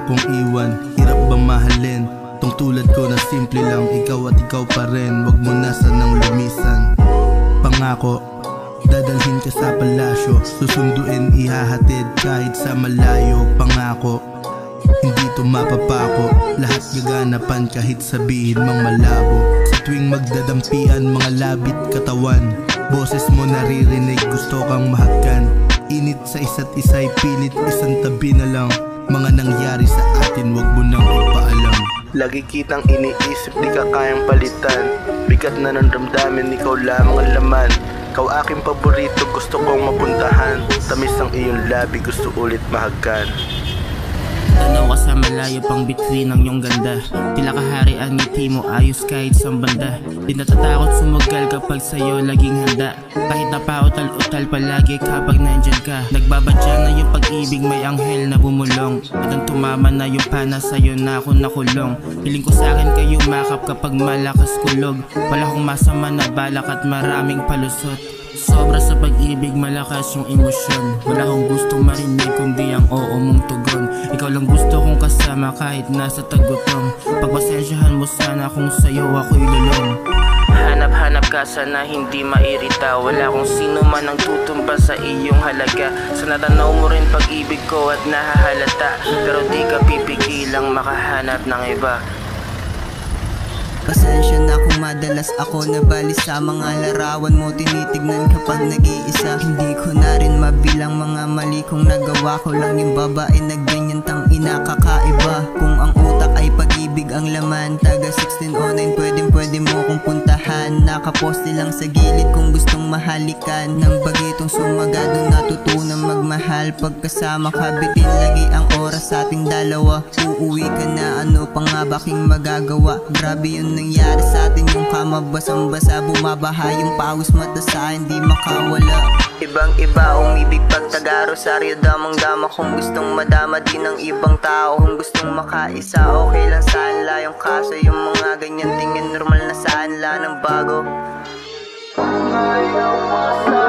kong iwan, hirap ba mahalin? Tong tulad ko na simple lang, ikaw at ikaw pa rin. Wag mo na sanang lumisan. Pangako, dadalhin ka sa palasyo, susunduin, ihahatid kahit sa malayo. Pangako, hindi to mapapako, lahat gaganapan kahit sabihin mang malabo. Sa tuwing magdadampian, mga labit katawan, boses mo naririnig, gusto kang mahagkan. Init sa isa't isa'y pilit, isang tabi na lang. Mga nangyari sa atin, wag mo nang ipaalam. Lagi kitang iniisip, di ka kayang palitan. Bigat na ng damdamin, ikaw lamang ang laman. Ikaw aking paborito, gusto kong mapuntahan. Tamis ang iyong labi, gusto ulit mahagkan. Tanaw ka sa malayo pang between ng iyong ganda. Tila kaharian ngiti mo, ayos kahit sa banda. Di natatakot sumugal kapag sa'yo laging handa. Kahit napautal-utal palagi kapag nandyan ka. Nagbabadya na yung pag-ibig, may anghel na bumulong. At ang tumama na yung pana sa'yo na ako nakulong. Hiling ko sa'kin kayo makap kapag malakas kulog. Wala kong masama na balak at maraming palusot. Sobra sa pag-ibig, malakas yung emosyon. Wala akong gustong marinig kundi ang oo mong tugon. Ikaw lang gusto kong kasama kahit nasa tagutom. Pagpasensyahan mo sana kung sa'yo ako'y lulong. Hanap-hanap ka sana hindi mairita. Wala kung sino man ang tutumba sa iyong halaga. Sa natanaw mo rin pag-ibig ko at nahahalata. Pero di ka pipigilang makahanap ng iba. Pasensya na kung madalas ako nabali sa mga larawan mo. Tinitignan kapag nag-iisa. Hindi ko na rin mabilang mga mali kong nagawa ko lang. Yung babae na ganyan tang ina kakaiba. Kung ang utak ay pag-ibig ang laman, taga 1609 pwede mo kong puntahan. Nakaposte lang sa gilid kung gustong mahalikan. Nang bagitong sumagado natutunan magmahal. Pagkasama ka bitin lagi ang oras sa ating dalawa. Uuwi ka na, ano pa nga baking magagawa? Grabe yun nangyari sa atin, yung kama basang-basa. Bumabaha yung pawis mata sa hindi makawala. Ibang iba umibig pag taga-rosaryo, damang-dama kung gustong madama din ng ibang tao. Kung gustong makaisa, okay lang saan la yung kaso. Yung mga ganyan tingin normal na saan la ng bago. Ayaw mo sa